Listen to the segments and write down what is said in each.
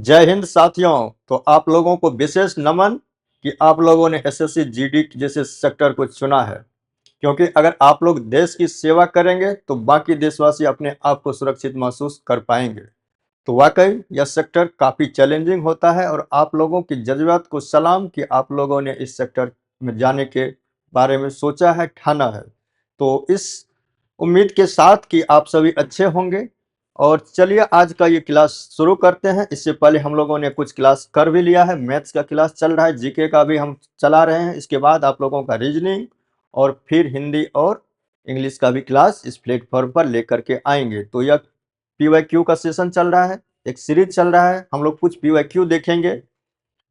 जय हिंद साथियों। तो आप लोगों को विशेष नमन कि आप लोगों ने एसएससी जीडी जैसे सेक्टर को चुना है, क्योंकि अगर आप लोग देश की सेवा करेंगे तो बाकी देशवासी अपने आप को सुरक्षित महसूस कर पाएंगे। तो वाकई यह सेक्टर काफ़ी चैलेंजिंग होता है और आप लोगों की जज्बात को सलाम कि आप लोगों ने इस सेक्टर में जाने के बारे में सोचा है, ठाना है। तो इस उम्मीद के साथ कि आप सभी अच्छे होंगे और चलिए आज का ये क्लास शुरू करते हैं। इससे पहले हम लोगों ने कुछ क्लास कर भी लिया है, मैथ्स का क्लास चल रहा है, जीके का भी हम चला रहे हैं। इसके बाद आप लोगों का रीजनिंग और फिर हिंदी और इंग्लिश का भी क्लास इस प्लेटफॉर्म पर लेकर के आएंगे। तो यह पीवाईक्यू का सेशन चल रहा है, एक सीरीज चल रहा है। हम लोग कुछ पीवाईक्यू देखेंगे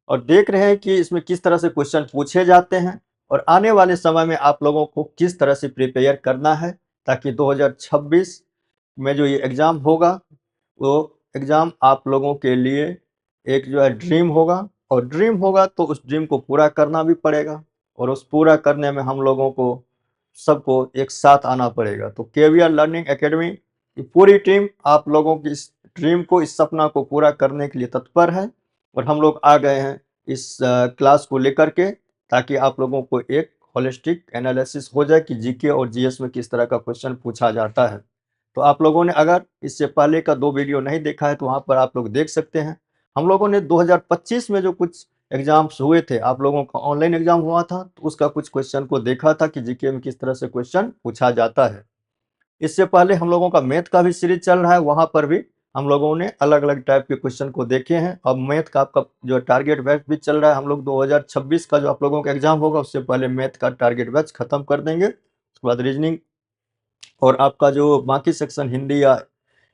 और देख रहे हैं कि इसमें किस तरह से क्वेश्चन पूछे जाते हैं और आने वाले समय में आप लोगों को किस तरह से प्रिपेयर करना है, ताकि 2026 में जो ये एग्ज़ाम होगा वो एग्ज़ाम आप लोगों के लिए एक जो है ड्रीम होगा, और ड्रीम होगा तो उस ड्रीम को पूरा करना भी पड़ेगा और उस पूरा करने में हम लोगों को सबको एक साथ आना पड़ेगा। तो केवीआर लर्निंग एकेडमी की पूरी टीम आप लोगों की इस ड्रीम को, इस सपना को पूरा करने के लिए तत्पर है और हम लोग आ गए हैं इस क्लास को लेकर के, ताकि आप लोगों को एक होलिस्टिक एनालिसिस हो जाए कि जीके और जीएस में किस तरह का क्वेश्चन पूछा जाता है। तो आप लोगों ने अगर इससे पहले का 2 वीडियो नहीं देखा है तो वहाँ पर आप लोग देख सकते हैं। हम लोगों ने 2025 में जो कुछ एग्जाम्स हुए थे, आप लोगों का ऑनलाइन एग्जाम हुआ था, तो उसका कुछ क्वेश्चन को देखा था कि जीके में किस तरह से क्वेश्चन पूछा जाता है। इससे पहले हम लोगों का मैथ का भी सीरीज चल रहा है, वहाँ पर भी हम लोगों ने अलग अलग टाइप के क्वेश्चन को देखे हैं। अब मैथ का आपका जो टारगेट बैच भी चल रहा है, हम लोग 2026 का जो आप लोगों का एग्जाम होगा उससे पहले मैथ का टारगेट बैच खत्म कर देंगे। उसके बाद रीजनिंग और आपका जो बाकी सेक्शन हिंदी या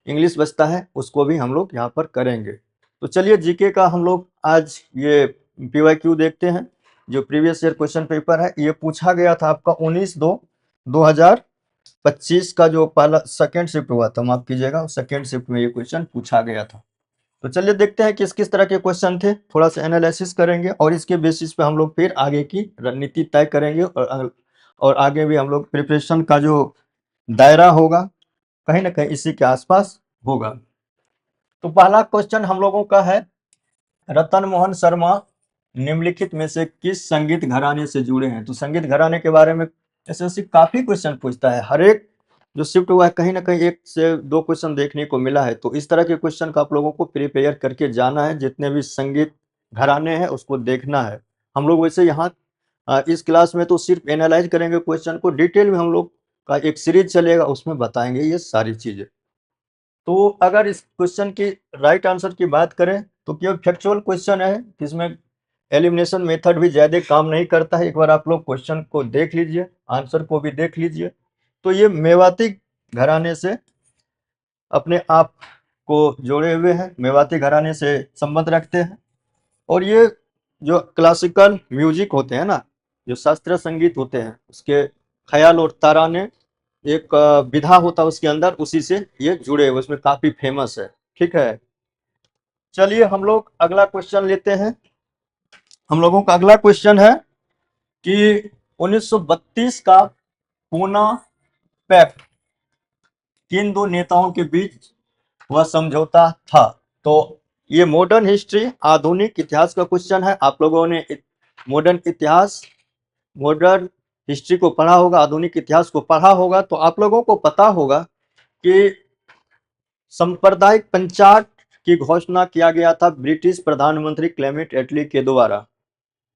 इंग्लिश बचता है उसको भी हम लोग यहाँ पर करेंगे। तो चलिए जीके का हम लोग आज ये पीवाईक्यू देखते हैं। जो प्रीवियस ईयर क्वेश्चन पेपर है ये पूछा गया था आपका 19/2/2025 का जो पहला सेकेंड शिफ्ट हुआ था, माफ कीजिएगा, सेकेंड शिफ्ट में ये क्वेश्चन पूछा गया था। तो चलिए देखते हैं किस किस तरह के क्वेश्चन थे, थोड़ा सा एनालिसिस करेंगे और इसके बेसिस पे हम लोग फिर आगे की रणनीति तय करेंगे और आगे भी हम लोग प्रिपरेशन का जो दायरा होगा कहीं ना कहीं इसी के आसपास होगा। तो पहला क्वेश्चन हम लोगों का है, रतन मोहन शर्मा निम्नलिखित में से किस संगीत घराने से जुड़े हैं। तो संगीत घराने के बारे में एसएससी काफी क्वेश्चन पूछता है, हर एक जो शिफ्ट हुआ है कहीं ना कहीं 1 से 2 क्वेश्चन देखने को मिला है। तो इस तरह के क्वेश्चन का आप लोगों को प्रिपेयर करके जाना है, जितने भी संगीत घराने हैं उसको देखना है। हम लोग वैसे यहाँ इस क्लास में तो सिर्फ एनालाइज करेंगे क्वेश्चन को, डिटेल में हम लोग का एक सीरीज चलेगा उसमें बताएंगे ये सारी चीजें। तो अगर इस क्वेश्चन की राइट आंसर की बात करें तो केवल फैक्चुअल क्वेश्चन है, इसमें एलिमिनेशन मेथड भी ज़्यादा काम नहीं करता है। एक बार आप लोग क्वेश्चन को देख लीजिए, आंसर को भी देख लीजिए। तो ये मेवाती घराने से अपने आप को जोड़े हुए हैं, मेवाती घराने से संबंध रखते हैं। और ये जो क्लासिकल म्यूजिक होते हैं ना, जो शास्त्रीय संगीत होते हैं, उसके ख्याल और तराने एक विधा होता है उसके अंदर, उसी से ये जुड़े हुए, उसमें काफी फेमस है। ठीक है, चलिए हम लोग अगला क्वेश्चन लेते हैं। हम लोगों का अगला क्वेश्चन है कि 1932 का पूना पैक्ट किन दो नेताओं के बीच वह समझौता था। तो ये मॉडर्न हिस्ट्री, आधुनिक इतिहास का क्वेश्चन है। आप लोगों ने मॉडर्न इतिहास, मॉडर्न हिस्ट्री को पढ़ा होगा, आधुनिक इतिहास को पढ़ा होगा, तो आप लोगों को पता होगा कि सांप्रदायिक पंचायत की घोषणा किया गया था ब्रिटिश प्रधानमंत्री क्लेमेंट एटली के द्वारा।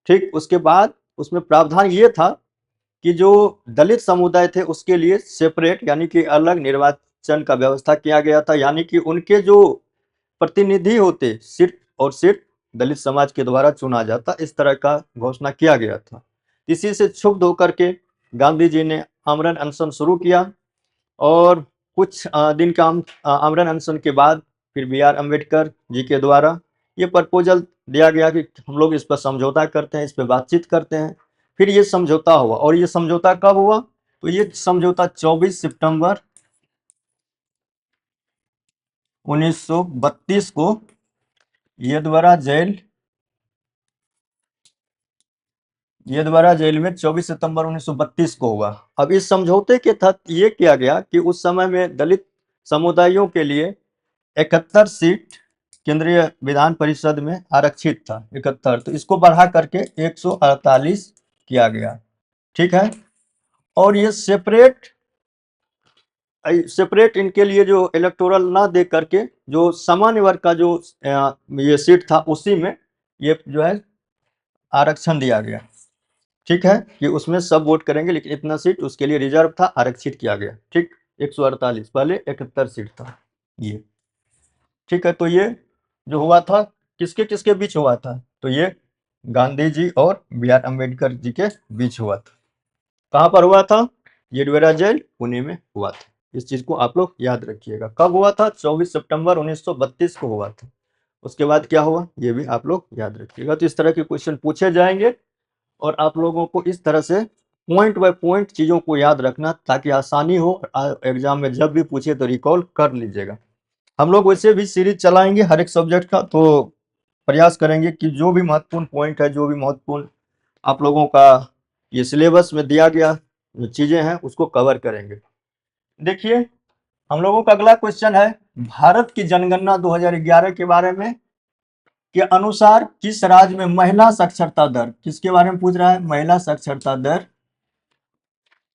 ठीक, उसके बाद उसमें प्रावधान ये था कि जो दलित समुदाय थे उसके लिए सेपरेट यानी कि अलग निर्वाचन का व्यवस्था किया गया था, यानी कि उनके जो प्रतिनिधि होते सिर्फ और सिर्फ दलित समाज के द्वारा चुना जाता, इस तरह का घोषणा किया गया था। इसी से क्षुब्ध होकर के गांधी जी ने आमरण अनशन शुरू किया और कुछ दिन का आमरण अनशन के बाद फिर बी.आर. अम्बेडकर जी के द्वारा ये प्रपोजल दिया गया कि हम लोग इस पर समझौता करते हैं, इस पर बातचीत करते हैं। फिर ये समझौता हुआ, और ये समझौता कब हुआ, तो ये समझौता 24 सितंबर 1932 को येदवरा जेल में 24 सितंबर 1932 को हुआ। अब इस समझौते के तहत ये किया गया कि उस समय में दलित समुदायों के लिए 71 सीट केंद्रीय विधान परिषद में आरक्षित था 71, तो इसको बढ़ा करके 148 किया गया। ठीक है, और ये सेपरेट सेपरेट इनके लिए जो इलेक्टोरल ना दे करके जो सामान्य वर्ग का जो ये सीट था उसी में ये जो है आरक्षण दिया गया। ठीक है, कि उसमें सब वोट करेंगे, लेकिन इतना सीट उसके लिए रिजर्व था, आरक्षित किया गया। ठीक, 148, पहले 71 सीट था ये। ठीक है, तो ये जो हुआ था किसके किसके बीच हुआ था, तो ये गांधी जी और बी आर अम्बेडकर जी के बीच हुआ था। कहाँ पर हुआ था, येडवेरा जेल पुणे में हुआ था। इस चीज को आप लोग याद रखिएगा। कब हुआ था, 24 सितंबर 1932 को हुआ था। उसके बाद क्या हुआ ये भी आप लोग याद रखिएगा। तो इस तरह के क्वेश्चन पूछे जाएंगे और आप लोगों को इस तरह से पॉइंट बाय पॉइंट चीजों को याद रखना ताकि आसानी हो, एग्जाम में जब भी पूछे तो रिकॉल कर लीजिएगा। हम लोग वैसे भी सीरीज चलाएंगे हर एक सब्जेक्ट का, तो प्रयास करेंगे कि जो भी महत्वपूर्ण पॉइंट है, जो भी महत्वपूर्ण आप लोगों का ये सिलेबस में दिया गया जो चीजें हैं उसको कवर करेंगे। देखिए, हम लोगों का अगला क्वेश्चन है भारत की जनगणना 2011 के बारे में के अनुसार किस राज्य में महिला साक्षरता दर, किसके बारे में पूछ रहा है, महिला साक्षरता दर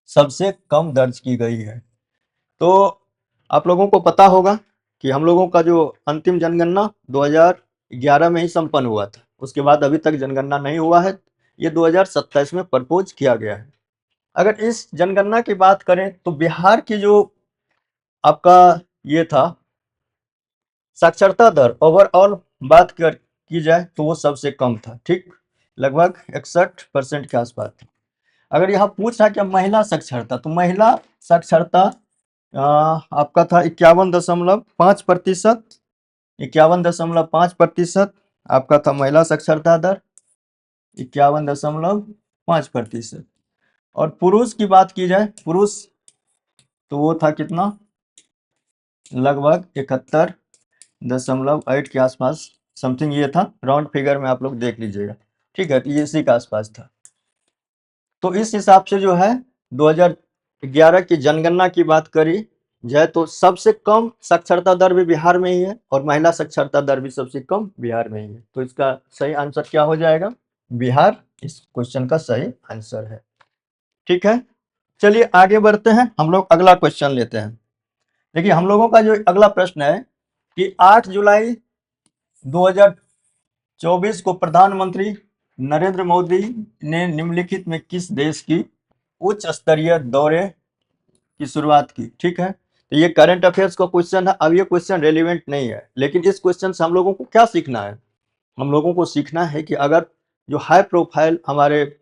सबसे कम दर्ज की गई है। तो आप लोगों को पता होगा कि हम लोगों का जो अंतिम जनगणना 2011 में ही संपन्न हुआ था, उसके बाद अभी तक जनगणना नहीं हुआ है। ये 2027 में प्रपोज किया गया है। अगर इस जनगणना की बात करें तो बिहार की जो आपका ये था साक्षरता दर ओवरऑल बात की जाए तो वो सबसे कम था। ठीक, लगभग 61% के आसपास था। अगर यहाँ पूछ रहा क्या महिला साक्षरता, तो महिला साक्षरता आपका था 51.5%। 51.5% आपका था महिला साक्षरता दर, 51.5%। और पुरुष की बात की जाए, पुरुष तो वो था कितना, लगभग 71.8 के आसपास समथिंग ये था। राउंड फिगर में आप लोग देख लीजिएगा। ठीक है, तो ये इसी के आसपास था। तो इस हिसाब से जो है 2011 की जनगणना की बात करी जाए तो सबसे कम साक्षरता दर भी बिहार में ही है और महिला साक्षरता दर भी सबसे कम बिहार में ही है। तो इसका सही आंसर क्या हो जाएगा, बिहार इस क्वेश्चन का सही आंसर है। ठीक है, चलिए आगे बढ़ते हैं, हम लोग अगला क्वेश्चन लेते हैं। देखिए, हम लोगों का जो अगला प्रश्न है कि 8 जुलाई 2024 को प्रधानमंत्री नरेंद्र मोदी ने निम्नलिखित में किस देश की उच्च स्तरीय दौरे की शुरुआत की। ठीक है, तो ये करंट अफेयर्स का क्वेश्चन है। अब ये क्वेश्चन रेलिवेंट नहीं है, लेकिन इस क्वेश्चन से हम लोगों को क्या सीखना है, हम लोगों को सीखना है कि अगर जो हाई प्रोफाइल हमारे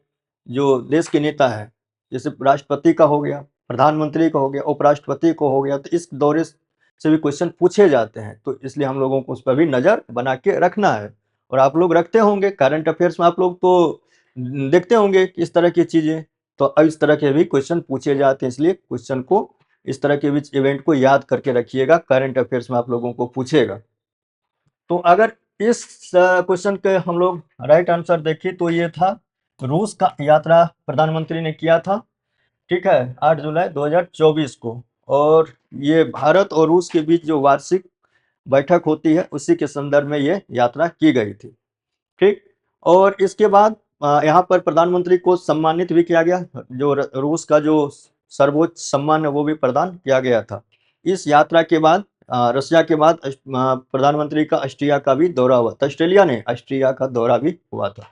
जो देश के नेता है, जैसे राष्ट्रपति का हो गया, प्रधानमंत्री का हो गया, उपराष्ट्रपति को हो गया, तो इस दौरे से भी क्वेश्चन पूछे जाते हैं। तो इसलिए हम लोगों को उस पर भी नजर बना के रखना है। और आप लोग रखते होंगे करंट अफेयर्स में, आप लोग तो देखते होंगे कि इस तरह की चीजें, तो अब इस तरह के भी क्वेश्चन पूछे जाते हैं। इसलिए क्वेश्चन को इस तरह के बीच इवेंट को याद करके रखिएगा, करंट अफेयर्स में आप लोगों को पूछेगा। तो अगर इस क्वेश्चन के हम लोग राइट आंसर देखें तो ये था रूस का यात्रा प्रधानमंत्री ने किया था। ठीक है, 8 जुलाई 2024 को। और ये भारत और रूस के बीच जो वार्षिक बैठक होती है उसी के संदर्भ में ये यात्रा की गई थी। ठीक, और इसके बाद यहाँ पर प्रधानमंत्री को सम्मानित भी किया गया, जो रूस का जो सर्वोच्च सम्मान है वो भी प्रदान किया गया था। इस यात्रा के बाद रशिया के बाद प्रधानमंत्री का ऑस्ट्रिया का भी दौरा हुआ था, ऑस्ट्रेलिया ने ऑस्ट्रिया का दौरा भी हुआ था।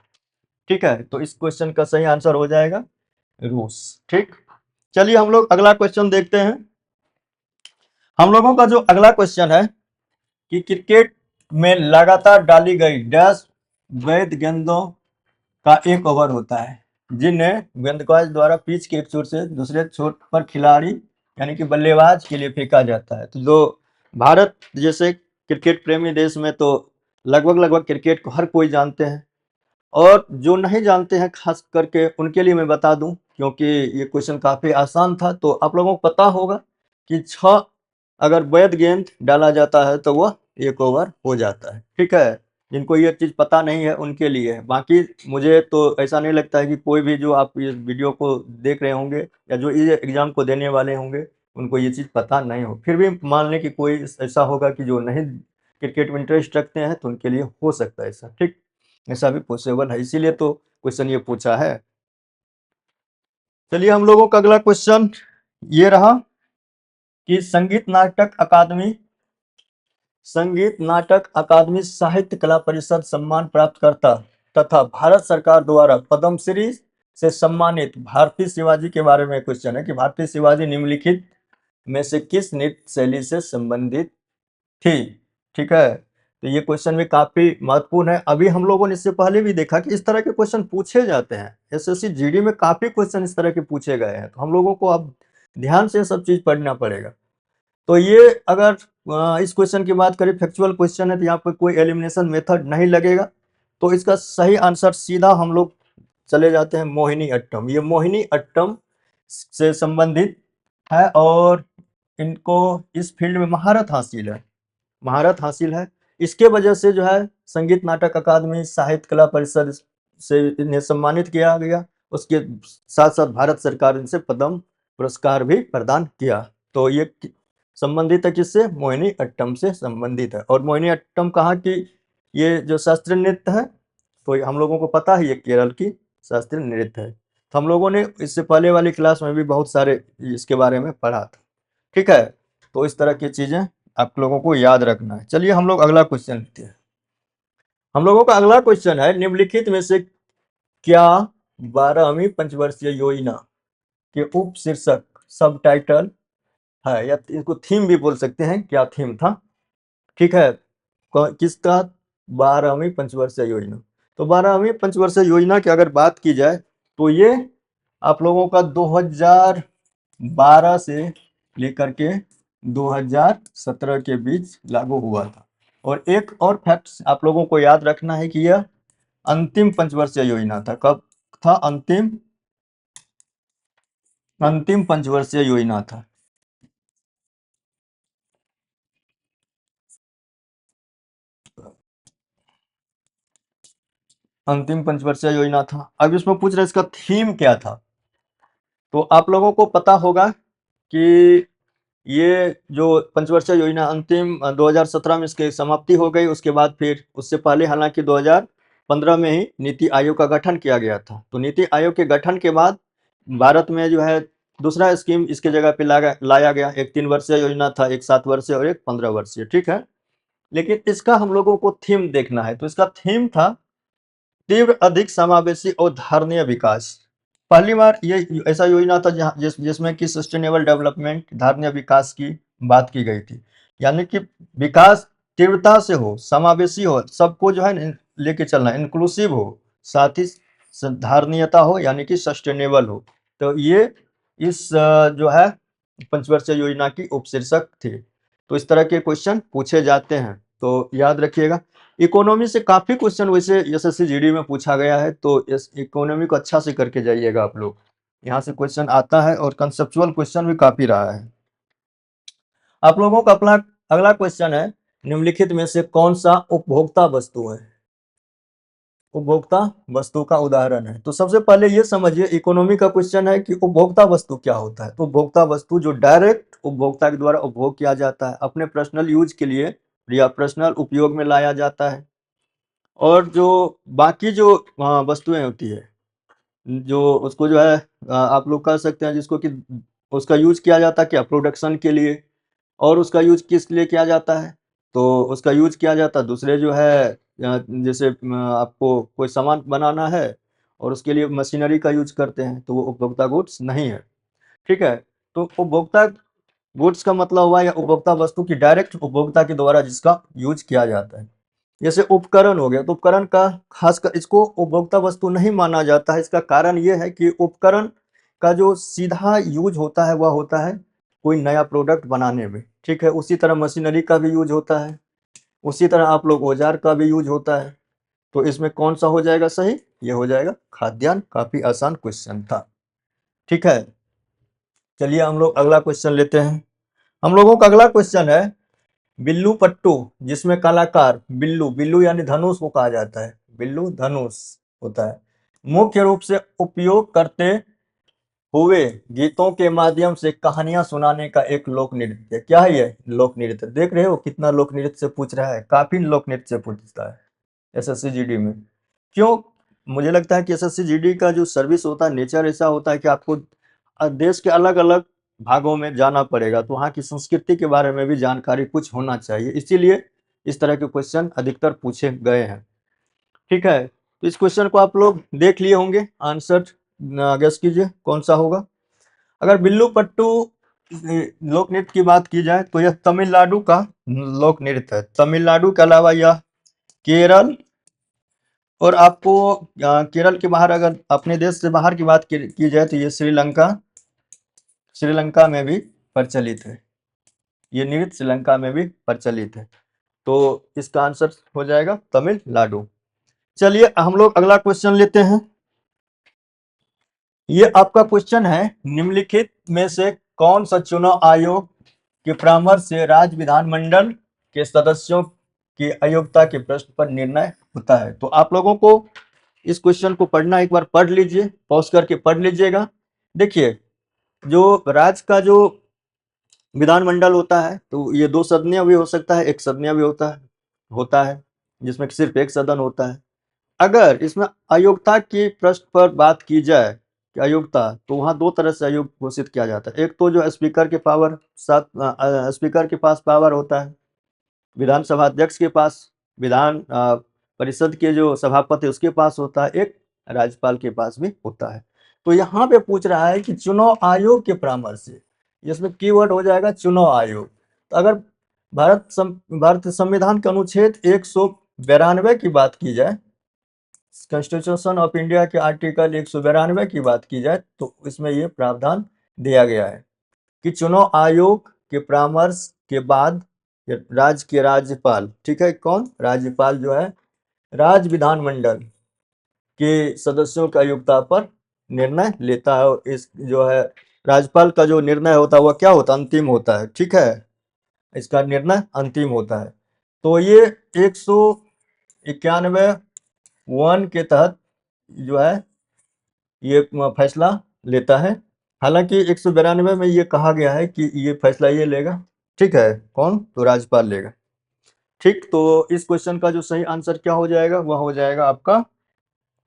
ठीक है, तो इस क्वेश्चन का सही आंसर हो जाएगा रूस। ठीक, चलिए हम लोग अगला क्वेश्चन देखते हैं। हम लोगों का जो अगला क्वेश्चन है कि क्रिकेट में लगातार डाली गई डैश वैध गेंदों का एक ओवर होता है, जिन्हें गेंदबाज द्वारा पिच के एक छोर से दूसरे छोर पर खिलाड़ी यानी कि बल्लेबाज के लिए फेंका जाता है। तो जो भारत जैसे क्रिकेट प्रेमी देश में तो लगभग क्रिकेट को हर कोई जानते हैं, और जो नहीं जानते हैं खास करके उनके लिए मैं बता दूं, क्योंकि ये क्वेश्चन काफी आसान था। तो आप लोगों को पता होगा कि 6 अगर वैध गेंद डाला जाता है तो वह एक ओवर हो जाता है। ठीक है, जिनको ये चीज पता नहीं है उनके लिए है। बाकी मुझे तो ऐसा नहीं लगता है कि कोई भी जो आप इस वीडियो को देख रहे होंगे या जो ये एग्जाम को देने वाले होंगे उनको ये चीज पता नहीं हो। फिर भी मान लें कि कोई ऐसा होगा कि जो नहीं क्रिकेट में इंटरेस्ट रखते हैं तो उनके लिए हो सकता है ऐसा, ठीक, ऐसा भी पॉसिबल है, इसीलिए तो क्वेश्चन ये पूछा है। चलिए हम लोगों का अगला क्वेश्चन ये रहा कि संगीत नाटक अकादमी साहित्य कला परिषद सम्मान प्राप्त करता तथा भारत सरकार द्वारा पद्मश्री से सम्मानित भारतीय शिवाजी के बारे में क्वेश्चन है कि भारतीय शिवाजी निम्नलिखित में से किस नृत्य शैली से संबंधित थी, ठीक है। तो ये क्वेश्चन भी काफी महत्वपूर्ण है। अभी हम लोगों ने इससे पहले भी देखा कि इस तरह के क्वेश्चन पूछे जाते हैं, एसएससी जीडी में काफी क्वेश्चन इस तरह के पूछे गए हैं, तो हम लोगों को अब ध्यान से सब चीज पढ़ना पड़ेगा। तो ये अगर इस क्वेश्चन की बात करें, फैक्चुअल क्वेश्चन है, तो यहाँ पर कोई एलिमिनेशन मेथड नहीं लगेगा, तो इसका सही आंसर सीधा हम लोग चले जाते हैं मोहिनी अट्टम। ये मोहिनी अट्टम से संबंधित है और इनको इस फील्ड में महारत हासिल है। इसके वजह से जो है संगीत नाटक अकादमी साहित्य कला परिषद से इन्हें सम्मानित किया गया, उसके साथ साथ भारत सरकार इनसे पद्म पुरस्कार भी प्रदान किया। तो ये संबंधित है किससे? मोहिनी अट्टम से संबंधित है। और मोहिनी अट्टम कहाँ की ये जो शास्त्रीय नृत्य है, तो हम लोगों को पता है ये केरल की शास्त्रीय नृत्य है। तो हम लोगों ने इससे पहले वाली क्लास में भी बहुत सारे इसके बारे में पढ़ा था, ठीक है। तो इस तरह की चीजें आप लोगों को याद रखना है। चलिए हम लोग अगला क्वेश्चन लेते हैं। हम लोगों का अगला क्वेश्चन है, निम्नलिखित में से क्या 12वीं पंचवर्षीय योजना के उप शीर्षक सब टाइटल है, या इसको थीम भी बोल सकते हैं, क्या थीम था, ठीक है। किसका? 12वीं पंचवर्षीय योजना। तो 12वीं पंचवर्षीय योजना की अगर बात की जाए तो ये आप लोगों का 2012 से लेकर के 2017 के बीच लागू हुआ था। और एक और फैक्ट आप लोगों को याद रखना है कि यह अंतिम पंचवर्षीय योजना था। कब था? अंतिम पंचवर्षीय योजना था। अंतिम पंचवर्षीय योजना था। अब इसमें पूछ रहे इसका थीम क्या था। तो आप लोगों को पता होगा कि ये जो पंचवर्षीय योजना अंतिम 2017 में इसकी समाप्ति हो गई। उसके बाद फिर उससे पहले हालांकि 2015 में ही नीति आयोग का गठन किया गया था। तो नीति आयोग के गठन के बाद भारत में जो है दूसरा स्कीम इसके जगह पे लाया गया। एक 3 वर्षीय योजना था, एक 7 वर्षीय और एक 15 वर्षीय, ठीक है। लेकिन इसका हम लोगों को थीम देखना है। तो इसका थीम था तीव्र, अधिक समावेशी और धारणीय विकास। पहली बार ये ऐसा योजना था जिसमें कि सस्टेनेबल डेवलपमेंट, धारणीय विकास की बात की गई थी। यानी कि विकास तीव्रता से हो, समावेशी हो, सबको जो है लेके चलना, इंक्लूसिव हो, साथ ही धारणीयता हो, यानी कि सस्टेनेबल हो। तो ये इस जो है पंचवर्षीय योजना की उपशीर्षक थी। तो इस तरह के क्वेश्चन पूछे जाते हैं, तो याद रखिएगा। इकोनॉमी से काफी क्वेश्चन वैसे एसएससी जीडी में पूछा गया है, तो इस इकोनॉमी को अच्छा से करके जाइएगा आप लोग। यहाँ से क्वेश्चन आता है और कंसेप्चुअल क्वेश्चन भी काफी रहा है। आप लोगों का अपना अगला क्वेश्चन है, निम्नलिखित में से कौन सा उपभोक्ता वस्तु है? उपभोक्ता वस्तु का उदाहरण है। तो सबसे पहले ये समझिए, इकोनॉमी का क्वेश्चन है कि उपभोक्ता वस्तु क्या होता है। तो उपभोक्ता वस्तु जो डायरेक्ट उपभोक्ता के द्वारा उपभोग किया जाता है, अपने पर्सनल यूज के लिए या पर्सनल उपयोग में लाया जाता है। और जो बाकी जो वस्तुएं होती है, जो उसको जो है आप लोग कह सकते हैं जिसको कि उसका यूज किया जाता है क्या? प्रोडक्शन के लिए। और उसका यूज किस लिए किया जाता है? तो उसका यूज किया जाता है दूसरे जो है जैसे आपको कोई सामान बनाना है और उसके लिए मशीनरी का यूज करते हैं, तो वो उपभोक्ता गुड्स नहीं है, ठीक है। तो उपभोक्ता गुड्स का मतलब हुआ या उपभोक्ता वस्तु की डायरेक्ट उपभोक्ता के द्वारा जिसका यूज किया जाता है। जैसे उपकरण हो गया, तो उपकरण का खासकर इसको उपभोक्ता वस्तु नहीं माना जाता है। इसका कारण ये है कि उपकरण का जो सीधा यूज होता है वह होता है कोई नया प्रोडक्ट बनाने में, ठीक है। उसी तरह मशीनरी का भी यूज होता है, उसी तरह आप लोग औजार का भी यूज होता है। तो इसमें कौन सा हो जाएगा सही? ये हो जाएगा खाद्यान्न। काफी आसान क्वेश्चन था, ठीक है। चलिए हम लोग अगला क्वेश्चन लेते हैं। हम लोगों का अगला क्वेश्चन है, बिल्लू पट्टू जिसमें कलाकार बिल्लू, बिल्लू यानी धनुष को कहा जाता है, बिल्लू धनुष होता है, मुख्य रूप से उपयोग करते हुए गीतों के माध्यम से कहानियां सुनाने का एक लोक नृत्य। क्या है ये लोक नृत्य? देख रहे हो कितना लोक नृत्य से पूछ रहा है, काफी लोक नृत्य से पूछता है एसएससी जीडी में। क्यों? मुझे लगता है कि एसएससी जीडी का जो सर्विस होता है, नेचर ऐसा होता है कि आपको देश के अलग अलग भागों में जाना पड़ेगा, तो वहाँ की संस्कृति के बारे में भी जानकारी कुछ होना चाहिए, इसीलिए इस तरह के क्वेश्चन अधिकतर पूछे गए हैं। ठीक है, तो इस क्वेश्चन को आप लोग देख लिए होंगे, आंसर गेस कीजिए कौन सा होगा। अगर बिल्लू पट्टू लोक नृत्य की बात की जाए तो यह तमिलनाडु का लोक नृत्य है। तमिलनाडु के अलावा यह केरल, और आपको केरल के बाहर, अगर अपने देश से बाहर की बात की जाए तो ये श्रीलंका, श्रीलंका में भी प्रचलित है। ये नृत्य श्रीलंका में भी प्रचलित है, तो इसका आंसर हो जाएगा तमिलनाडु। चलिए हम लोग अगला क्वेश्चन लेते हैं। ये आपका क्वेश्चन है, निम्नलिखित में से कौन सा चुनाव आयोग के परामर्श से राज्य विधानमंडल के सदस्यों की अयोग्यता के प्रश्न पर निर्णय होता है? तो आप लोगों को इस क्वेश्चन को पढ़ना, एक बार पढ़ लीजिए, पॉज करके पढ़ लीजिएगा। देखिए, जो राज्य का जो विधानमंडल होता है तो ये 2 सदनीय भी हो सकता है, 1 सदनीय भी होता है जिसमें सिर्फ 1 सदन होता है। अगर इसमें अयोग्यता की प्रश्न पर बात की जाए कि अयोग्यता, तो वहां 2 तरह से अयोग्य घोषित किया जाता है। एक तो जो स्पीकर के पावर साथ स्पीकर के पास पावर होता है, विधानसभा अध्यक्ष के पास, विधान परिषद के जो सभापति उसके पास होता है, एक राज्यपाल के पास भी होता है। तो यहाँ पे पूछ रहा है कि चुनाव आयोग के परामर्श से, इसमें कीवर्ड हो जाएगा चुनाव आयोग। तो अगर भारत संविधान के अनुच्छेद 192 की बात की जाए, कॉन्स्टिट्यूशन ऑफ इंडिया के आर्टिकल 192 की बात की जाए, तो इसमें यह प्रावधान दिया गया है कि चुनाव आयोग के परामर्श के बाद राज्य के राज्यपाल, ठीक है, कौन? राज्यपाल जो है राज्य विधानमंडल के सदस्यों की अयोग्यता पर निर्णय लेता है, और इस जो है राज्यपाल का जो निर्णय होता है वह क्या होता है? अंतिम होता है। ठीक है, इसका निर्णय अंतिम होता है। तो ये 191 वन के तहत जो है ये फैसला लेता है। हालांकि 192 में ये कहा गया है कि ये फैसला ये लेगा, ठीक है, कौन? तो राज्यपाल लेगा। ठीक, तो इस क्वेश्चन का जो सही आंसर क्या हो जाएगा? वह हो जाएगा आपका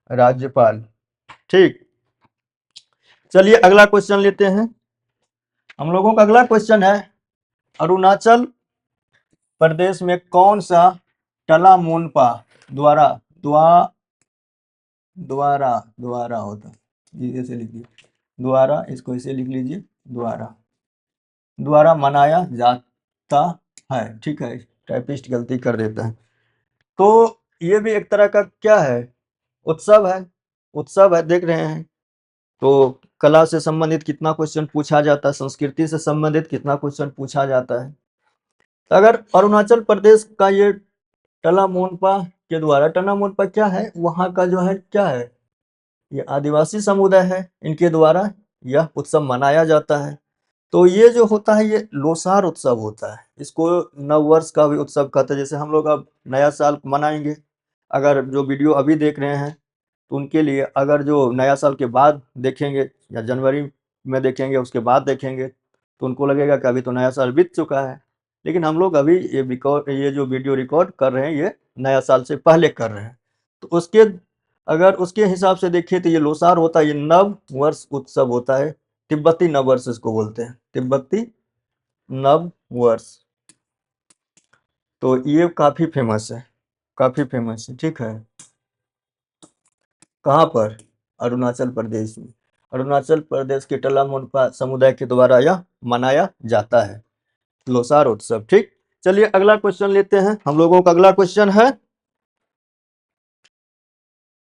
राज्यपाल। ठीक, चलिए अगला क्वेश्चन लेते हैं। हम लोगों का अगला क्वेश्चन है, अरुणाचल प्रदेश में कौन सा टला मोनपा द्वारा द्वारा द्वारा होता है, ऐसे लिखिए द्वारा, इसको ऐसे लिख लीजिए द्वारा मनाया जाता है। ठीक है, टाइपिस्ट गलती कर देता है। तो ये भी एक तरह का क्या है? उत्सव है, देख रहे हैं। तो कला से संबंधित कितना क्वेश्चन पूछा जाता है, संस्कृति से संबंधित कितना क्वेश्चन पूछा जाता है। तो अगर अरुणाचल प्रदेश का ये टला मोनपा के द्वारा, टला मोनपा क्या है? वहाँ का जो है क्या है, ये आदिवासी समुदाय है, इनके द्वारा यह उत्सव मनाया जाता है। तो ये जो होता है ये लोसार उत्सव होता है, इसको नव वर्ष का भी उत्सव कहते हैं। जैसे हम लोग अब नया साल मनाएंगे, अगर जो वीडियो अभी देख रहे हैं तो उनके लिए, अगर जो नया साल के बाद देखेंगे या जनवरी में देखेंगे, उसके बाद देखेंगे, तो उनको लगेगा कि अभी तो नया साल बीत चुका है। लेकिन हम लोग अभी ये जो वीडियो रिकॉर्ड कर रहे हैं ये नया साल से पहले कर रहे हैं। तो उसके, अगर उसके हिसाब से देखिए तो ये लोसार होता है, ये नव वर्ष उत्सव होता है। तिब्बती नव वर्ष इसको बोलते हैं, तिब्बती नव वर्ष। तो ये काफी फेमस है, ठीक है। कहाँ पर? अरुणाचल प्रदेश में। अरुणाचल प्रदेश के टला मोनपा समुदाय के द्वारा यह मनाया जाता है, लोसार उत्सव। ठीक, चलिए अगला क्वेश्चन लेते हैं। हम लोगों का अगला क्वेश्चन है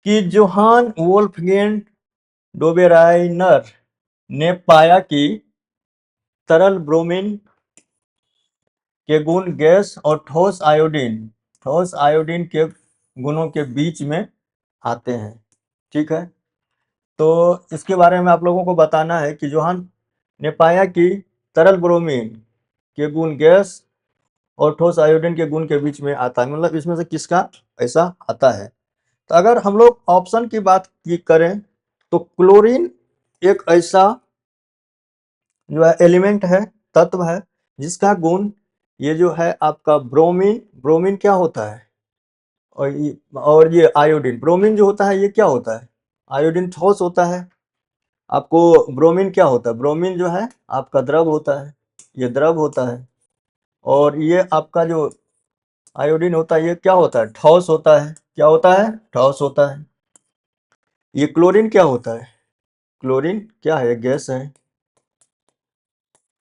कि जोहान वोल्फगैंग डोबेराइनर ने पाया कि तरल ब्रोमीन के गुण गैस और ठोस आयोडीन के गुणों के बीच में आते हैं। ठीक है, तो इसके बारे में आप लोगों को बताना है कि जोहान ने पाया कि तरल ब्रोमीन के गुण गैस और ठोस आयोडीन के गुण के बीच में आता है, मतलब इसमें से किसका ऐसा आता है। तो अगर हम लोग ऑप्शन की बात की करें तो क्लोरीन एक ऐसा जो है एलिमेंट है, तत्व है, जिसका गुण ये जो है आपका ब्रोमीन, ब्रोमीन क्या होता है, और ये आयोडीन, ब्रोमीन जो होता है ये क्या होता है, आयोडीन ठोस होता है। आपको ब्रोमीन क्या होता है, ब्रोमीन जो है आपका द्रव होता है, ये द्रव होता है। और ये आपका जो आयोडीन होता है ये क्या होता है, ठोस होता है। क्या होता है, ठोस होता है। ये क्लोरीन क्या होता है, क्लोरीन क्या है, गैस है।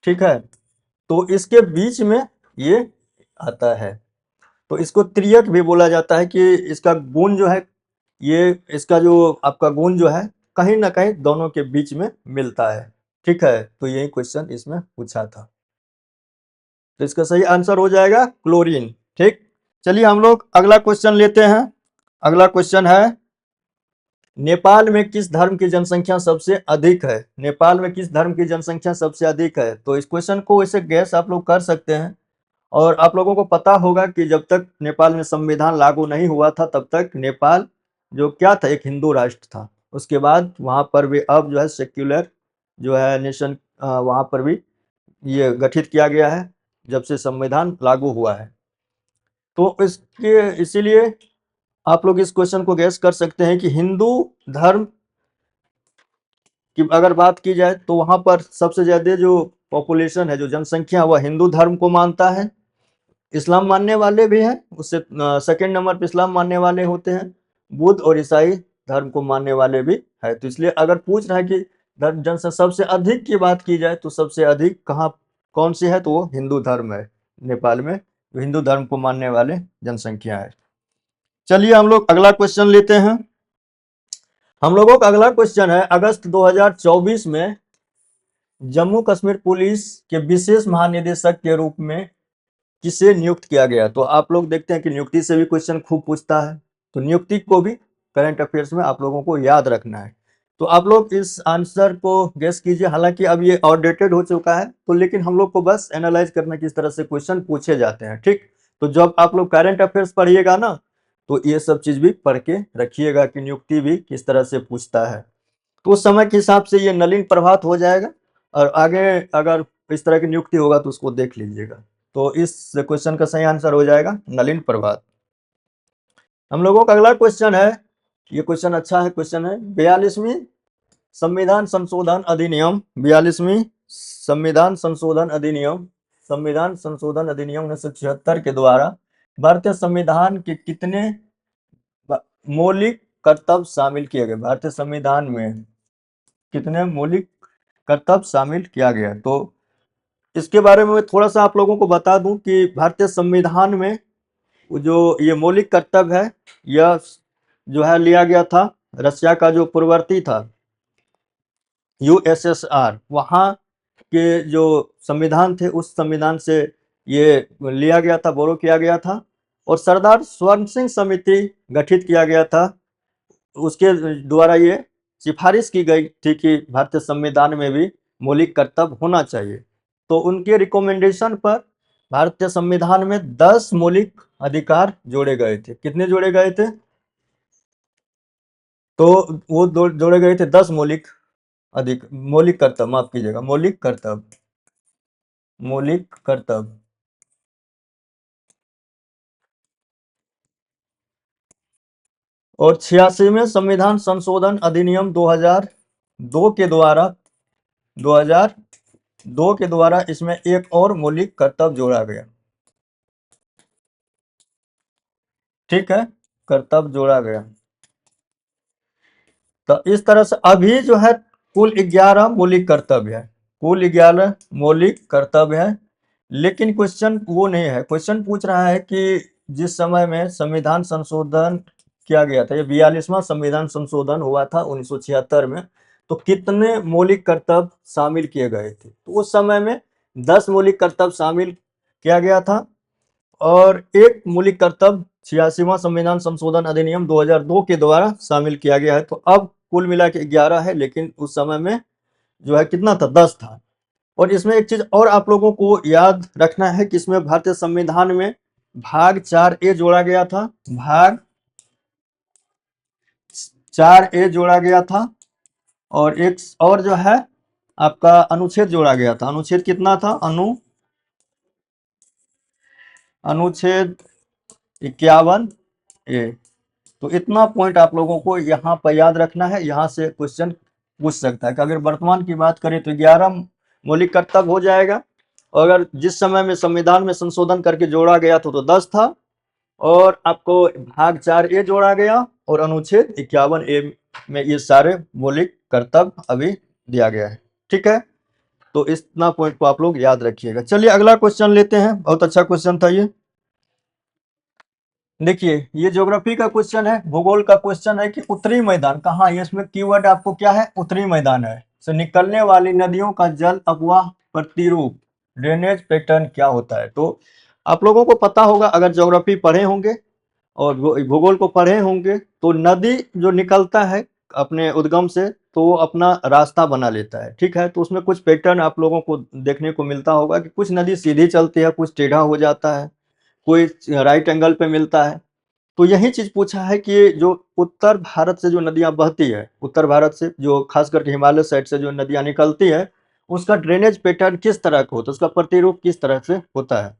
ठीक है, तो इसके बीच में ये आता है, तो इसको त्रियक भी बोला जाता है कि इसका गुण जो है, ये इसका जो आपका गुण जो है कहीं ना कहीं दोनों के बीच में मिलता है। ठीक है, तो यही क्वेश्चन इसमें पूछा था, तो इसका सही आंसर हो जाएगा क्लोरीन। ठीक, चलिए हम लोग अगला क्वेश्चन लेते हैं। अगला क्वेश्चन है, नेपाल में किस धर्म की जनसंख्या सबसे अधिक है, नेपाल में किस धर्म की जनसंख्या सबसे अधिक है। तो इस क्वेश्चन को वैसे गैस आप लोग कर सकते हैं, और आप लोगों को पता होगा कि जब तक नेपाल में संविधान लागू नहीं हुआ था तब तक नेपाल जो क्या था, एक हिंदू राष्ट्र था। उसके बाद वहां पर भी अब जो है सेक्युलर जो है नेशन वहां पर भी ये गठित किया गया है जब से संविधान लागू हुआ है। तो इसके इसीलिए आप लोग इस क्वेश्चन को गैस कर सकते हैं कि हिंदू धर्म की अगर बात की जाए तो वहां पर सबसे ज्यादा जो पॉपुलेशन है, जो जनसंख्या, वह हिंदू धर्म को मानता है। इस्लाम मानने वाले भी हैं, उससे सेकंड नंबर पे इस्लाम मानने वाले होते हैं। बुद्ध और ईसाई धर्म को मानने वाले भी है। तो इसलिए अगर पूछ रहा है कि धर्म जनसंख्या सबसे अधिक की बात की जाए तो सबसे अधिक कहाँ कौन सी है, तो वो हिंदू धर्म है। नेपाल में जो हिंदू धर्म को मानने वाले जनसंख्या है। चलिए हम लोग अगला क्वेश्चन लेते हैं। हम लोगों का अगला क्वेश्चन है, अगस्त 2024 में जम्मू कश्मीर पुलिस के विशेष महानिदेशक के रूप में किसे नियुक्त किया गया। तो आप लोग देखते हैं कि नियुक्ति से भी क्वेश्चन खूब पूछता है, तो नियुक्ति को भी करंट अफेयर्स में आप लोगों को याद रखना है। तो आप लोग इस आंसर को गेस कीजिए, हालांकि अब ये आउटडेटेड हो चुका है, तो लेकिन हम लोग को बस एनालाइज करना किस तरह से क्वेश्चन पूछे जाते हैं। ठीक, तो जब आप लोग करंट अफेयर्स पढ़िएगा ना, तो ये सब चीज भी पढ़ के रखिएगा कि नियुक्ति भी किस तरह से पूछता है। तो उस समय के हिसाब से ये नलिन प्रभात हो जाएगा, और आगे अगर इस तरह की नियुक्ति होगा तो उसको देख लीजिएगा। तो इस क्वेश्चन का सही आंसर हो जाएगा नलिन प्रभात। हम लोगों का अगला क्वेश्चन है, ये क्वेश्चन अच्छा है, क्वेश्चन है 42वीं संविधान संशोधन अधिनियम, 42वीं संविधान संशोधन अधिनियम, संविधान संशोधन अधिनियम 1976 के द्वारा भारतीय संविधान के कितने मौलिक कर्तव्य शामिल किए गए, भारतीय संविधान में कितने मौलिक कर्तव्य शामिल किया गया। तो इसके बारे में मैं थोड़ा सा आप लोगों को बता दूं कि भारतीय संविधान में जो ये मौलिक कर्तव्य है, यह जो है लिया गया था रशिया का जो पूर्ववर्ती था यूएसएसआर, वहाँ के जो संविधान थे उस संविधान से ये लिया गया था, बोरो किया गया था। और सरदार स्वर्ण सिंह समिति गठित किया गया था, उसके द्वारा ये सिफारिश की गई थी कि भारतीय संविधान में भी मौलिक कर्तव्य होना चाहिए। तो उनके रिकमेंडेशन पर भारतीय संविधान में 10 मौलिक अधिकार जोड़े गए थे। कितने जोड़े गए थे, तो वो जोड़े गए थे 10 मौलिक कर्तव्य, माफ कीजिएगा, मौलिक कर्तव्य, मौलिक कर्तव्य। और 86वें संविधान संशोधन अधिनियम 2002 के द्वारा 2002 के द्वारा इसमें एक और मौलिक कर्तव्य जोड़ा गया। ठीक है, कर्तव्य जोड़ा गया। तो इस तरह से अभी जो है कुल 11 मौलिक कर्तव्य है, कुल 11 मौलिक कर्तव्य है। लेकिन क्वेश्चन वो नहीं है, क्वेश्चन पूछ रहा है कि जिस समय में संविधान संशोधन किया गया था, ये 42वां संविधान संशोधन हुआ था 1976 में, तो कितने मौलिक कर्तव्य शामिल किए गए थे। तो उस समय में 10 मौलिक कर्तव्य शामिल किया गया था, और एक मौलिक कर्तव्य 86वां संविधान संशोधन अधिनियम 2002 के द्वारा शामिल किया गया है। तो अब कुल मिला के 11 है, लेकिन उस समय में जो है कितना था, 10 था। और इसमें एक चीज और आप लोगों को याद रखना है कि इसमें भारतीय संविधान में भाग 4A जोड़ा गया था, भाग 4A जोड़ा गया था। और एक और जो है आपका अनुच्छेद जोड़ा गया था। अनुच्छेद कितना था? अनुच्छेद 51A। तो इतना पॉइंट आप लोगों को यहाँ पर याद रखना है। यहाँ से क्वेश्चन पूछ सकता है कि अगर वर्तमान की बात करें तो 11 मौलिक कर्तव्य हो जाएगा, और अगर जिस समय में संविधान में संशोधन करके जोड़ा गया था तो 10 था, और आपको भाग 4A जोड़ा गया, और अनुच्छेद 51A में ये सारे मौलिक कर्तव्य अभी दिया गया है। ठीक है, तो इतना पॉइंट को आप लोग याद रखिएगा। चलिए अगला क्वेश्चन लेते हैं। बहुत अच्छा क्वेश्चन था ये। देखिए, ये ज्योग्राफी का क्वेश्चन है, भूगोल का क्वेश्चन है कि उत्तरी मैदान कहाँ है। इसमें कीवर्ड आपको क्या है? उत्तरी मैदान है। से निकलने वाली नदियों का जल अपवाह प्रतिरूप ड्रेनेज पैटर्न क्या होता है? तो आप लोगों को पता होगा, अगर ज्योग्राफी पढ़े होंगे और भूगोल को पढ़े होंगे, तो नदी जो निकलता है अपने उद्गम से, तो वो अपना रास्ता बना लेता है। ठीक है, तो उसमें कुछ पैटर्न आप लोगों को देखने को मिलता होगा कि कुछ नदी सीधी चलती है, कुछ टेढ़ा हो जाता है, कोई राइट एंगल पे मिलता है। तो यही चीज पूछा है कि जो उत्तर भारत से जो नदियां बहती है, उत्तर भारत से जो खास करके हिमालय साइड से जो नदियां निकलती है, उसका ड्रेनेज पैटर्न किस तरह का होता है, उसका प्रतिरूप किस तरह से होता है।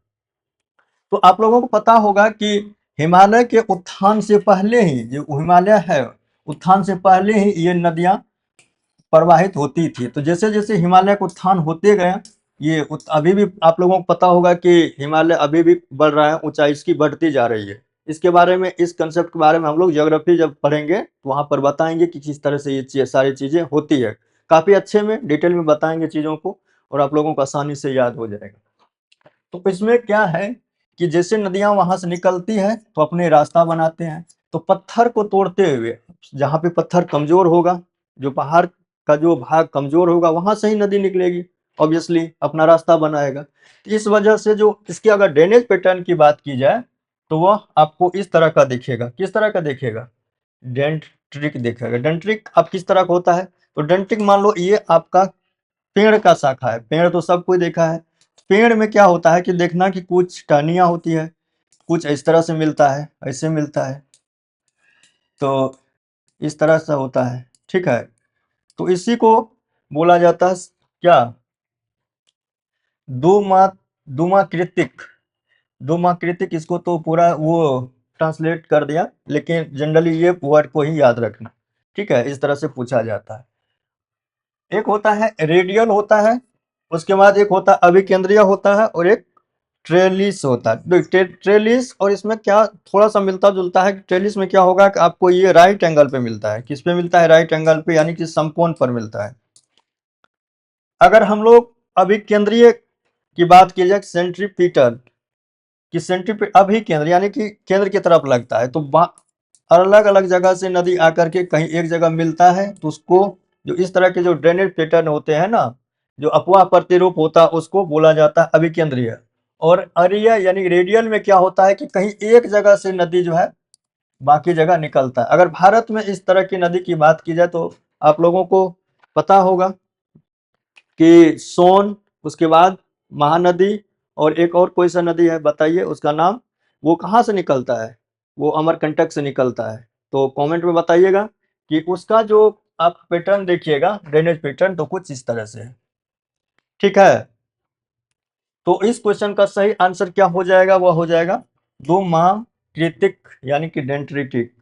तो आप लोगों को पता होगा कि हिमालय के उत्थान से पहले ही, जो हिमालय है उत्थान से पहले ही ये नदियां प्रवाहित होती थी। तो जैसे जैसे हिमालय का उत्थान होते गए, ये अभी भी आप लोगों को पता होगा कि हिमालय अभी भी बढ़ रहा है, ऊंचाई इसकी बढ़ती जा रही है। इसके बारे में, इस कंसेप्ट के बारे में हम लोग ज्योग्राफी जब पढ़ेंगे तो वहां पर बताएंगे कि किस तरह से ये सारी चीजें होती है। काफी अच्छे में डिटेल में बताएंगे चीजों को, और आप लोगों को आसानी से याद हो जाएगा। तो इसमें क्या है कि जैसे नदियां वहां से निकलती है तो अपने रास्ता बनाते हैं। तो पत्थर को तोड़ते हुए, जहां पे पत्थर कमजोर होगा, जो पहाड़ का जो भाग कमजोर होगा, वहां से ही नदी निकलेगी, ऑब्वियसली अपना रास्ता बनाएगा। तो इस वजह से जो इसकी अगर ड्रेनेज पैटर्न की बात की जाए, तो वह आपको इस तरह का दिखेगा। किस तरह का दिखेगा? डेंट्रिक दिखेगा। डेंट्रिक अब किस तरह का होता है? तो डेंट्रिक मान लो ये आपका पेड़ का शाखा है। पेड़ तो सब कोई देखा है। पेड़ में क्या होता है कि देखना कि कुछ टहनियाँ होती है, कुछ इस तरह से मिलता है, ऐसे मिलता है, तो इस तरह से होता है। ठीक है, तो इसी को बोला जाता है क्या? दुमा दुमाकृतिक। दुमाकृतिक, इसको तो पूरा वो ट्रांसलेट कर दिया, लेकिन जनरली ये वर्ड को ही याद रखना। ठीक है, इस तरह से पूछा जाता है। एक होता है रेडियल होता है, उसके बाद एक होता है अभिकेंद्रीय होता है, और एक ट्रेलिस होता है। ट्रेलिस, और इसमें क्या थोड़ा सा मिलता जुलता है कि ट्रेलिस में क्या होगा कि आपको ये राइट एंगल पे मिलता है। किस पे मिलता है? राइट एंगल पे, यानी कि समकोण पर मिलता है। अगर हम लोग अभी केंद्रीय की बात की जाए, सेंट्रीपिटल कि सेंट्रीपिटल अभी केंद्र यानी कि केंद्र की तरफ लगता है, तो अलग अलग जगह से नदी आकर के कहीं एक जगह मिलता है, तो उसको जो इस तरह के जो ड्रेनेज पैटर्न होते हैं ना, जो अपवाह प्रतिरूप होता है, उसको बोला जाता है अभिकेंद्रीय। और अरीय यानी रेडियल में क्या होता है कि कहीं एक जगह से नदी जो है बाकी जगह निकलता है। अगर भारत में इस तरह की नदी की बात की जाए, तो आप लोगों को पता होगा कि सोन, उसके बाद महानदी, और एक और कोई सा नदी है बताइए उसका नाम। वो कहाँ से निकलता है? वो अमरकंटक से निकलता है। तो कमेंट में बताइएगा कि उसका जो आप पैटर्न देखिएगा, ड्रेनेज पैटर्न, तो कुछ इस तरह से है। ठीक है, तो इस क्वेश्चन का सही आंसर क्या हो जाएगा? वह हो जाएगा दो माह कृतिक, यानी कि डेंट्रिटिक।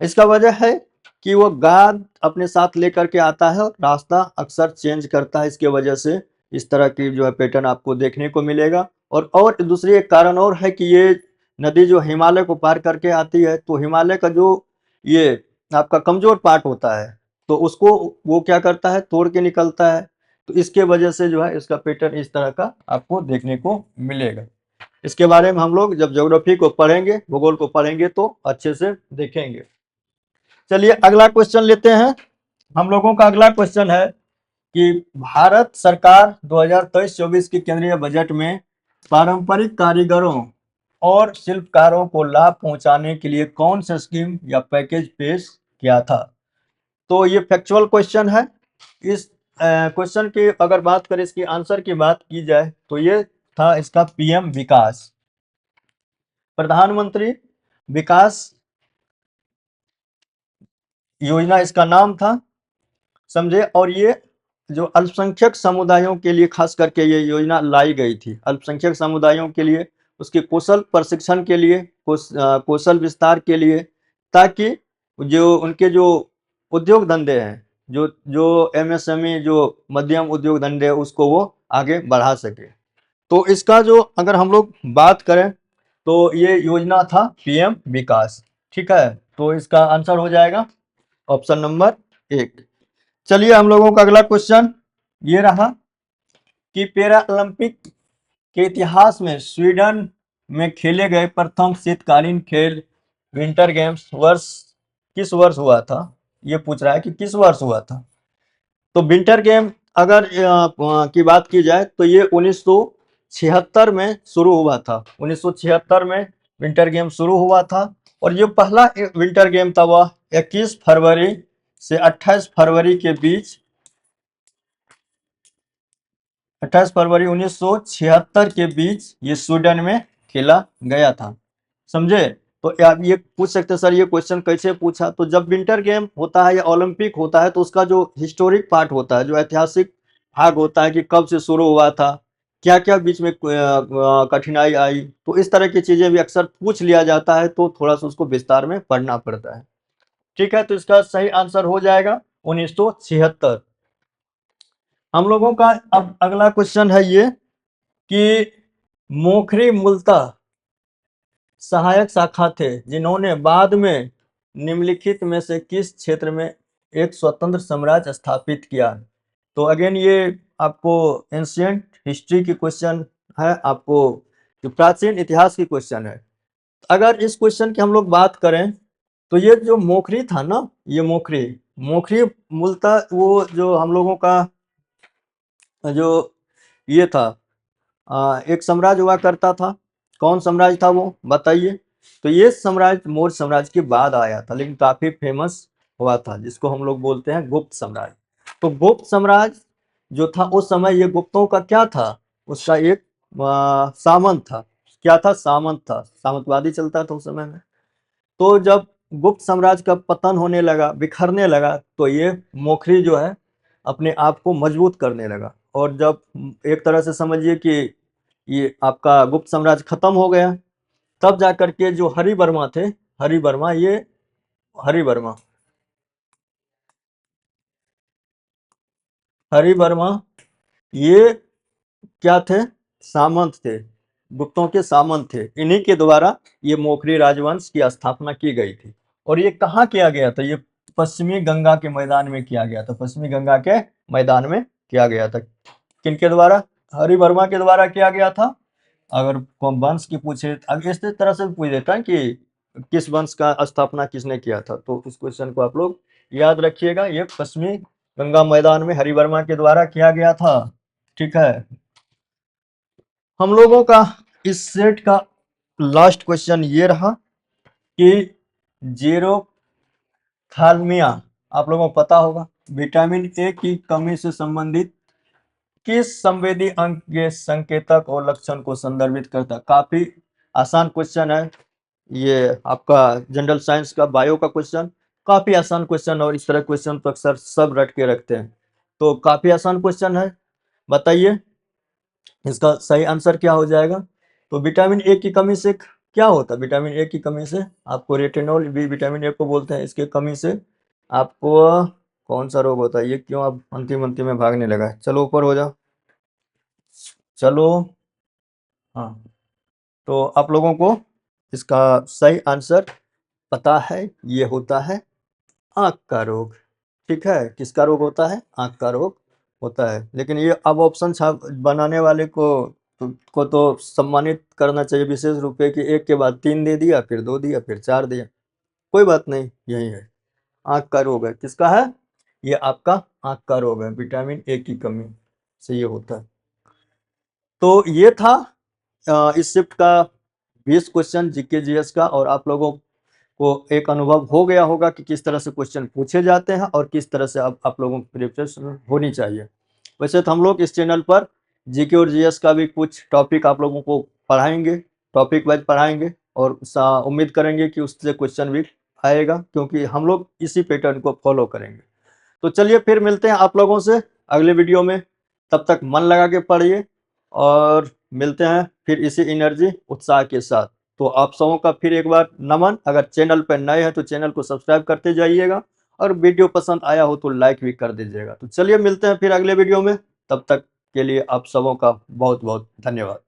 इसका वजह है कि वो गाद अपने साथ लेकर के आता है और रास्ता अक्सर चेंज करता है। इसके वजह से इस तरह की जो है पैटर्न आपको देखने को मिलेगा। और दूसरी एक कारण और है कि ये नदी जो हिमालय को पार करके आती है, तो हिमालय का जो ये आपका कमजोर पार्ट होता है, तो उसको वो क्या करता है? तोड़ के निकलता है। तो इसके वजह से जो है इसका पैटर्न इस तरह का आपको देखने को मिलेगा। इसके बारे में हम लोग जब ज्योग्राफी को पढ़ेंगे, भूगोल को पढ़ेंगे, तो अच्छे से देखेंगे। चलिए अगला क्वेश्चन लेते हैं। हम लोगों का अगला क्वेश्चन है कि भारत सरकार 2023-24 के केंद्रीय बजट में पारंपरिक कारीगरों और शिल्पकारों को लाभ पहुंचाने के लिए कौन सा स्कीम या पैकेज पेश किया था? तो ये फैक्चुअल क्वेश्चन है। इस क्वेश्चन की अगर बात करें, इसकी आंसर की बात की जाए, तो ये था इसका पीएम विकास, प्रधानमंत्री विकास योजना इसका नाम था, समझे। और ये जो अल्पसंख्यक समुदायों के लिए खास करके ये योजना लाई गई थी, अल्पसंख्यक समुदायों के लिए, उसके कौशल प्रशिक्षण के लिए, कौशल विस्तार के लिए, ताकि जो उनके जो उद्योग धंधे हैं, जो जो एमएसएमई, जो मध्यम उद्योग धंधे, उसको वो आगे बढ़ा सके। तो इसका जो अगर हम लोग बात करें तो ये योजना था पीएम विकास। ठीक है, तो इसका आंसर हो जाएगा ऑप्शन नंबर 1। चलिए हम लोगों का अगला क्वेश्चन ये रहा कि पैरा ओलंपिक के इतिहास में स्वीडन में खेले गए प्रथम शीतकालीन खेल विंटर गेम्स किस वर्ष हुआ था। ये पूछ रहा है कि किस वर्ष हुआ था। तो विंटर गेम अगर की बात की जाए तो ये 1976 में शुरू हुआ था। 1976 में विंटर गेम शुरू हुआ था और ये पहला विंटर गेम था, वह 21 फरवरी से 28 फरवरी के बीच, 28 फरवरी 1976 के बीच ये स्वीडन में खेला गया था। समझे। तो आप ये पूछ सकते हैं सर ये क्वेश्चन कैसे पूछा। तो जब विंटर गेम होता है या ओलंपिक होता है तो उसका जो हिस्टोरिक पार्ट होता है, जो ऐतिहासिक भाग होता है कि कब से शुरू हुआ था, क्या क्या बीच में कठिनाई आई, तो इस तरह की चीजें भी अक्सर पूछ लिया जाता है, तो थोड़ा सा उसको विस्तार में पढ़ना पड़ता है। ठीक है, तो इसका सही आंसर हो जाएगा 1976। हम लोगों का अब अगला क्वेश्चन है ये कि मोखरी मूलतः सहायक शाखा थे जिन्होंने बाद में निम्नलिखित में से किस क्षेत्र में एक स्वतंत्र साम्राज्य स्थापित किया। तो अगेन ये आपको एंशियंट हिस्ट्री की क्वेश्चन है, आपको जो प्राचीन इतिहास की क्वेश्चन है। अगर इस क्वेश्चन की हम लोग बात करें तो ये जो मोखरी था ना, ये मोखरी मूलतः वो जो हम लोगों का जो ये था एक साम्राज्य हुआ करता था। कौन साम्राज्य था वो बताइए। तो ये साम्राज्य मौर्य साम्राज्य के बाद आया था, लेकिन काफी फेमस हुआ था, जिसको हम लोग बोलते हैं गुप्त साम्राज्य। तो गुप्त साम्राज्य जो था उस समय, ये गुप्तों का क्या था, उसका एक सामंत था। क्या था, सामंत था, सामंतवादी चलता था उस समय में। तो जब गुप्त साम्राज्य का पतन होने लगा, बिखरने लगा, तो ये मोखरी जो है अपने आप को मजबूत करने लगा। और जब एक तरह से समझिए कि ये आपका गुप्त साम्राज्य खत्म हो गया, तब जाकर के जो हरिवर्मा थे, हरिवर्मा ये हरिवर्मा हरिवर्मा ये क्या थे, सामंत थे, गुप्तों के सामंत थे। इन्हीं के द्वारा ये मोखरी राजवंश की स्थापना की गई थी। और ये कहाँ किया गया था, ये पश्चिमी गंगा के मैदान में किया गया था, पश्चिमी गंगा के मैदान में किया गया था। किनके द्वारा, हरिवर्मा के द्वारा किया गया था। अगर वंश की पूछे, अगर इस तरह से पूछ देता है कि किस वंश का स्थापना किसने किया था, तो इस क्वेश्चन को आप लोग याद रखिएगा, ये पश्चिमी गंगा मैदान में हरिवर्मा के द्वारा किया गया था। ठीक है, हम लोगों का इस सेट का लास्ट क्वेश्चन ये रहा कि जेरोथाल्मिया आप लोगों को पता होगा, विटामिन ए की कमी से संबंधित किस संवेदी अंग के संकेतक और लक्षण को संदर्भित करता है। काफी आसान क्वेश्चन है ये, आपका जनरल साइंस का बायो का क्वेश्चन, काफी आसान क्वेश्चन। और इस तरह क्वेश्चन तो अक्सर सब रट के रखते हैं, तो काफी आसान क्वेश्चन है। बताइए इसका सही आंसर क्या हो जाएगा। तो विटामिन ए की कमी से क्या होता है, विटामिन ए की कमी से आपको रेटिनॉल भी विटामिन ए को बोलते हैं, इसके कमी से आपको कौन सा रोग होता है। ये क्यों आप अंतिम अंतिम में भागने लगा है, चलो ऊपर हो जाओ, चलो। हाँ, तो आप लोगों को इसका सही आंसर पता है, ये होता है आंख का रोग। ठीक है, किसका रोग होता है, आंख का रोग होता है। लेकिन ये अब ऑप्शन बनाने वाले को तो सम्मानित करना चाहिए विशेष रूप से कि एक के बाद 3 दे दिया, फिर 2 दिया, फिर 4 दिया। कोई बात नहीं, यही है, आंख का रोग है। किसका है, ये आपका आंख का रोग है, विटामिन ए की कमी से ये होता है। तो ये था इस शिफ्ट का 20 क्वेश्चन जीके जीएस का। और आप लोगों को एक अनुभव हो गया होगा कि किस तरह से क्वेश्चन पूछे जाते हैं और किस तरह से आप लोगों की प्रिपरेशन होनी चाहिए। वैसे तो हम लोग इस चैनल पर जीके और जीएस का भी कुछ टॉपिक आप लोगों को पढ़ाएंगे, टॉपिक वाइज पढ़ाएंगे, और उम्मीद करेंगे कि उससे क्वेश्चन भी आएगा, क्योंकि हम लोग इसी पैटर्न को फॉलो करेंगे। तो चलिए फिर मिलते हैं आप लोगों से अगले वीडियो में। तब तक मन लगा के पढ़िए और मिलते हैं फिर इसी एनर्जी उत्साह के साथ। तो आप सबों का फिर एक बार नमन। अगर चैनल पर नए हैं तो चैनल को सब्सक्राइब करते जाइएगा और वीडियो पसंद आया हो तो लाइक भी कर दीजिएगा। तो चलिए मिलते हैं फिर अगले वीडियो में। तब तक के लिए आप सबों का बहुत बहुत धन्यवाद।